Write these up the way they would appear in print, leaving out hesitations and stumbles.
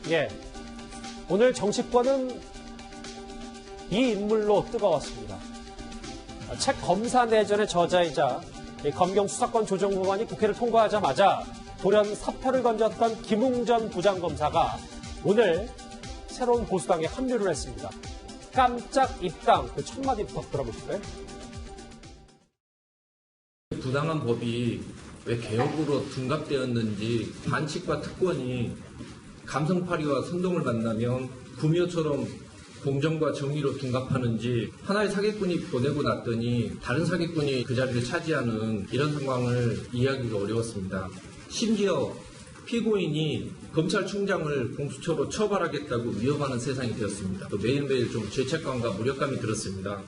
예, 오늘 정치권은 이 인물로 뜨거웠습니다. 책 검사 내전의 저자이자 검경 수사권 조정 법안이 국회를 통과하자마자 돌연 사표를 던졌던 김웅전 부장검사가 오늘 새로운 보수당에 합류를 했습니다. 깜짝 입당, 그 첫 마디부터 들어보실까요? 부당한 법이 왜 개혁으로 둔갑되었는지 반칙과 특권이 감성파리와 선동을 만나면 구미호처럼 공정과 정의로 둔갑하는지 하나의 사기꾼이 보내고 났더니 다른 사기꾼이 그 자리를 차지하는 이런 상황을 이해하기가 어려웠습니다. 심지어 피고인이 검찰총장을 공수처로 처벌하겠다고 위협하는 세상이 되었습니다. 또 매일매일 좀 죄책감과 무력감이 들었습니다.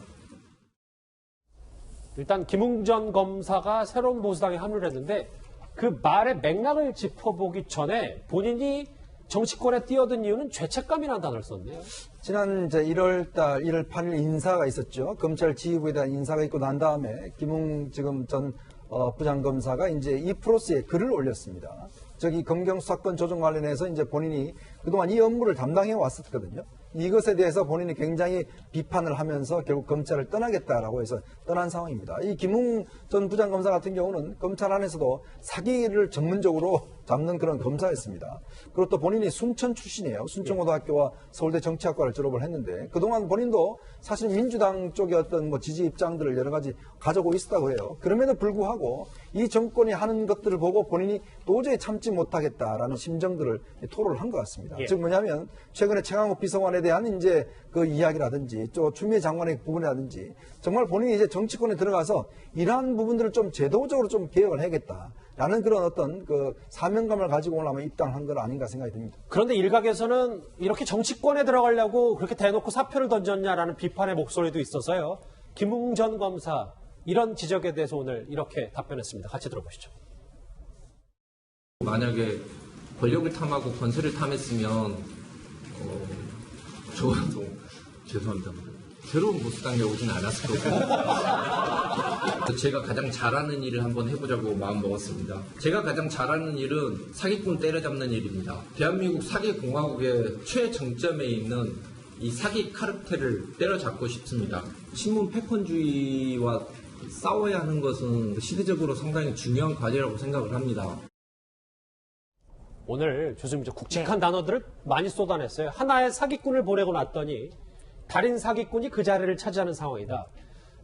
일단 김웅전 검사가 새로운 보수당에 합류를 했는데 그 말의 맥락을 짚어보기 전에 본인이 정치권에 뛰어든 이유는 죄책감이라는 단어를 썼네요. 지난 1월 8일 인사가 있었죠. 검찰 지휘부에 대한 인사가 있고 난 다음에 김웅 지금 전 부장검사가 이제 이 프로스에 글을 올렸습니다. 저기 검경 수사권 조정 관련해서 이제 본인이 그동안 이 업무를 담당해 왔었거든요. 이것에 대해서 본인이 굉장히 비판을 하면서 결국 검찰을 떠나겠다라고 해서 떠난 상황입니다. 이 김웅 전 부장검사 같은 경우는 검찰 안에서도 사기를 전문적으로 잡는 그런 검사였습니다. 그리고 또 본인이 순천 출신이에요. 순천고등학교와 서울대 정치학과를 졸업을 했는데 그동안 본인도 사실 민주당 쪽의 어떤 지지 입장들을 여러 가지 가지고 있었다고 해요. 그럼에도 불구하고 이 정권이 하는 것들을 보고 본인이 도저히 참지 못하겠다라는 심정들을 토로를 한 것 같습니다. 예. 즉 뭐냐면 최근에 최강욱 비서관에 대한 이제 그 이야기라든지 또 추미애 장관의 부분이라든지 정말 본인이 이제 정치권에 들어가서 이러한 부분들을 좀 제도적으로 좀 개혁을 해야겠다라는 그런 어떤 그 사명감을 가지고 오늘 아마 입당한 건 아닌가 생각이 듭니다. 그런데 일각에서는 이렇게 정치권에 들어가려고 그렇게 대놓고 사표를 던졌냐라는 비판의 목소리도 있어서요. 김웅전 검사 이런 지적에 대해서 오늘 이렇게 답변했습니다. 같이 들어보시죠. 만약에 권력을 탐하고 권세를 탐했으면 저도 죄송합니다. 새로운 보수당에 오진 않았을 거고 제가 가장 잘하는 일을 한번 해보자고 마음먹었습니다. 제가 가장 잘하는 일은 사기꾼 때려잡는 일입니다. 대한민국 사기공화국의 최정점에 있는 이 사기 카르텔을 때려잡고 싶습니다. 신문 패권주의와 싸워야 하는 것은 시대적으로 상당히 중요한 과제라고 생각을 합니다. 오늘 조금 굵직한 단어들을 많이 쏟아냈어요. 하나의 사기꾼을 보내고 났더니 다른 사기꾼이 그 자리를 차지하는 상황이다.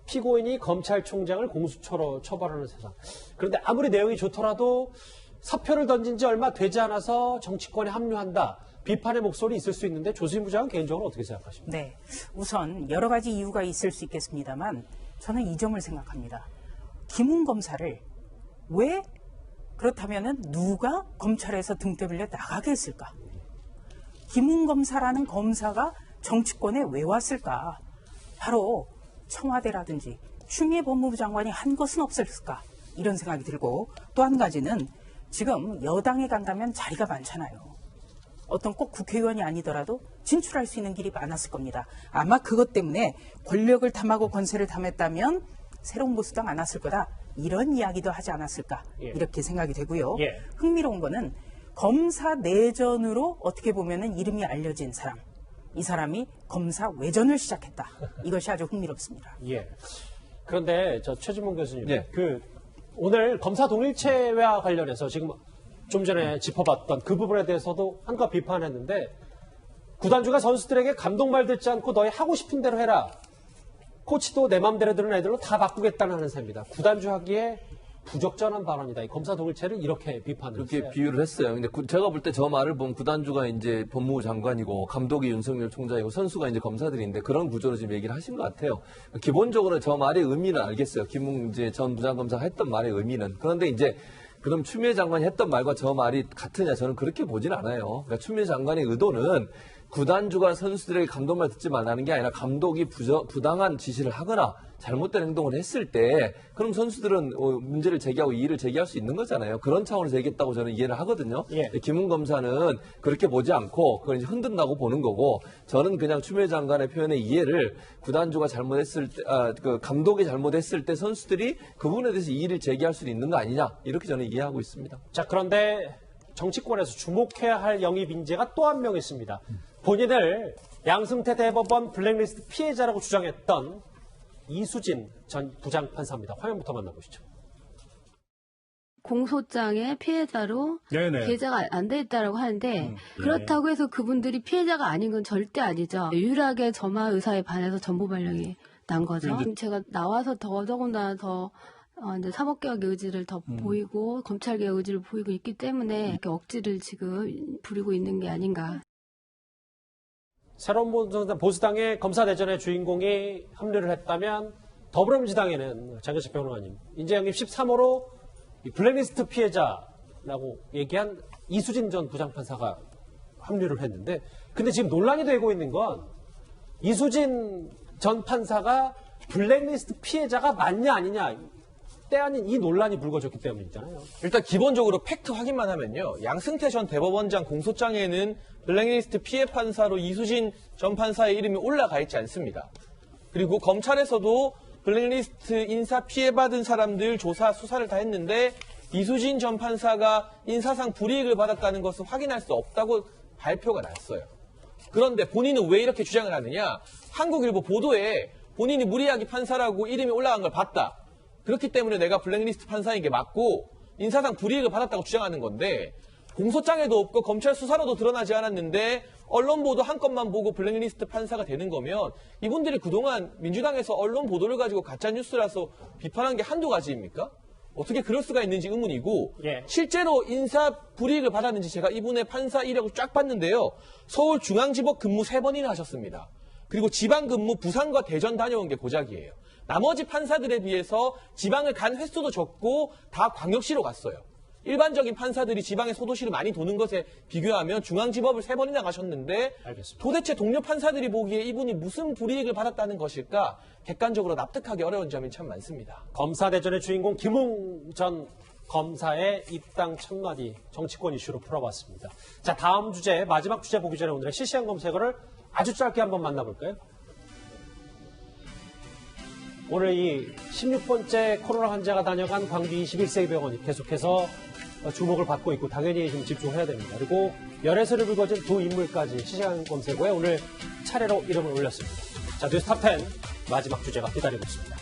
피고인이 검찰총장을 공수처로 처벌하는 세상. 그런데 아무리 내용이 좋더라도 사표를 던진 지 얼마 되지 않아서 정치권에 합류한다. 비판의 목소리 있을 수 있는데 조수진 부장은 개인적으로 어떻게 생각하십니까? 네, 우선 여러 가지 이유가 있을 수 있겠습니다만 저는 이 점을 생각합니다. 김웅 검사를 왜 그렇다면 누가 검찰에서 등 떠밀려 나가게 했을까? 김웅 검사라는 검사가 정치권에 왜 왔을까? 바로 청와대라든지 추미애 법무부 장관이 한 것은 없었을까? 이런 생각이 들고 또 한 가지는 지금 여당에 간다면 자리가 많잖아요. 어떤 꼭 국회의원이 아니더라도 진출할 수 있는 길이 많았을 겁니다. 아마 그것 때문에 권력을 탐하고 권세를 탐했다면 새로운 보수당 안 왔을 거다. 이런 이야기도 하지 않았을까 이렇게 생각이 되고요. 흥미로운 거는 검사 내전으로 어떻게 보면은 이름이 알려진 사람. 이 사람이 검사 외전을 시작했다. 이것이 아주 흥미롭습니다. 예. 그런데 최진봉 교수님, 오늘 검사 동일체와 관련해서 지금 좀 전에 짚어봤던 그 부분에 대해서도 한껏 비판했는데 구단주가 선수들에게 감독말 듣지 않고 너희 하고 싶은 대로 해라. 코치도 내 맘대로 들은 애들로 다 바꾸겠다는 하는 셈입니다. 구단주 하기에 부적절한 발언이다. 이 검사 동일체를 이렇게 비판을 그렇게 했어요. 비유를 했어요. 근데 제가 볼 때 저 말을 보면 구단주가 이제 법무부 장관이고 감독이 윤석열 총장이고 선수가 이제 검사들인데 그런 구조로 지금 얘기를 하신 것 같아요. 기본적으로 저 말의 의미는 알겠어요. 김웅 이제 전 부장검사가 했던 말의 의미는. 그런데 이제 그럼 추미애 장관이 했던 말과 저 말이 같으냐? 저는 그렇게 보진 않아요. 그러니까 추미애 장관의 의도는 구단주가 선수들에게 감독말 듣지 말라는 게 아니라 감독이 부당한 지시를 하거나 잘못된 행동을 했을 때 그럼 선수들은 문제를 제기하고 이의를 제기할 수 있는 거잖아요. 그런 차원에서 얘기했다고 저는 이해를 하거든요. 김웅 검사는 그렇게 보지 않고 그걸 이제 흔든다고 보는 거고 저는 그냥 추미애 장관의 표현의 이해를 구단주가 잘못했을 때, 그 감독이 잘못했을 때 선수들이 그 부분에 대해서 이의를 제기할 수 있는 거 아니냐 이렇게 저는 이해하고 있습니다. 자, 그런데 정치권에서 주목해야 할 영입 인재가 또 한 명 있습니다. 본인을 양승태 대법원 블랙리스트 피해자라고 주장했던 이수진 전 부장판사입니다. 화면부터 만나보시죠. 공소장의 피해자로 네네. 게재가 안 돼 있다고 하는데 그렇다고 해서 그분들이 피해자가 아닌 건 절대 아니죠. 유일하게 점화 의사에 반해서 전보 발령이 난 거죠. 제가 나와서 더더군다나 더 이제 사법개혁 의지를 더 보이고 검찰개혁 의지를 보이고 있기 때문에 이렇게 억지를 지금 부리고 있는 게 아닌가. 새로운 보수당의 검사대전의 주인공이 합류를 했다면 더불어민주당에는 장현식 변호사님, 인재 영입 13호로 블랙리스트 피해자라고 얘기한 이수진 전 부장판사가 합류를 했는데, 근데 지금 논란이 되고 있는 건 이수진 전 판사가 블랙리스트 피해자가 맞냐 아니냐, 때 아닌 이 논란이 불거졌기 때문이잖아요. 일단 기본적으로 팩트 확인만 하면요. 양승태 전 대법원장 공소장에는 블랙리스트 피해 판사로 이수진 전 판사의 이름이 올라가 있지 않습니다. 그리고 검찰에서도 블랙리스트 인사 피해받은 사람들 조사 수사를 다 했는데 이수진 전 판사가 인사상 불이익을 받았다는 것을 확인할 수 없다고 발표가 났어요. 그런데 본인은 왜 이렇게 주장을 하느냐? 한국일보 보도에 본인이 무리하게 판사라고 이름이 올라간 걸 봤다. 그렇기 때문에 내가 블랙리스트 판사인 게 맞고 인사상 불이익을 받았다고 주장하는 건데, 공소장에도 없고 검찰 수사로도 드러나지 않았는데 언론 보도 한 건만 보고 블랙리스트 판사가 되는 거면 이분들이 그동안 민주당에서 언론 보도를 가지고 가짜뉴스라서 비판한 게 한두 가지입니까? 어떻게 그럴 수가 있는지 의문이고, 예. 실제로 인사 불이익을 받았는지 제가 이분의 판사 이력을 쫙 봤는데요. 서울중앙지법 근무 3번이나 하셨습니다. 그리고 지방 근무 부산과 대전 다녀온 게 고작이에요. 나머지 판사들에 비해서 지방을 간 횟수도 적고 다 광역시로 갔어요. 일반적인 판사들이 지방의 소도시를 많이 도는 것에 비교하면 중앙지법을 3번이나 가셨는데, 알겠습니다. 도대체 동료 판사들이 보기에 이분이 무슨 불이익을 받았다는 것일까 객관적으로 납득하기 어려운 점이 참 많습니다. 검사대전의 주인공 김웅 전 검사의 입당 첫마디 정치권 이슈로 풀어봤습니다. 자, 다음 주제, 마지막 주제 보기 전에 오늘의 실시간 검색어를 아주 짧게 한번 만나볼까요? 오늘 이 16번째 코로나 환자가 다녀간 광주 21세기 병원이 계속해서 주목을 받고 있고 당연히 좀 집중해야 됩니다. 그리고 열애설이 불거진 두 인물까지 실시간 검색어에 오늘 차례로 이름을 올렸습니다. 자, 뉴스 탑10 마지막 주제가 기다리고 있습니다.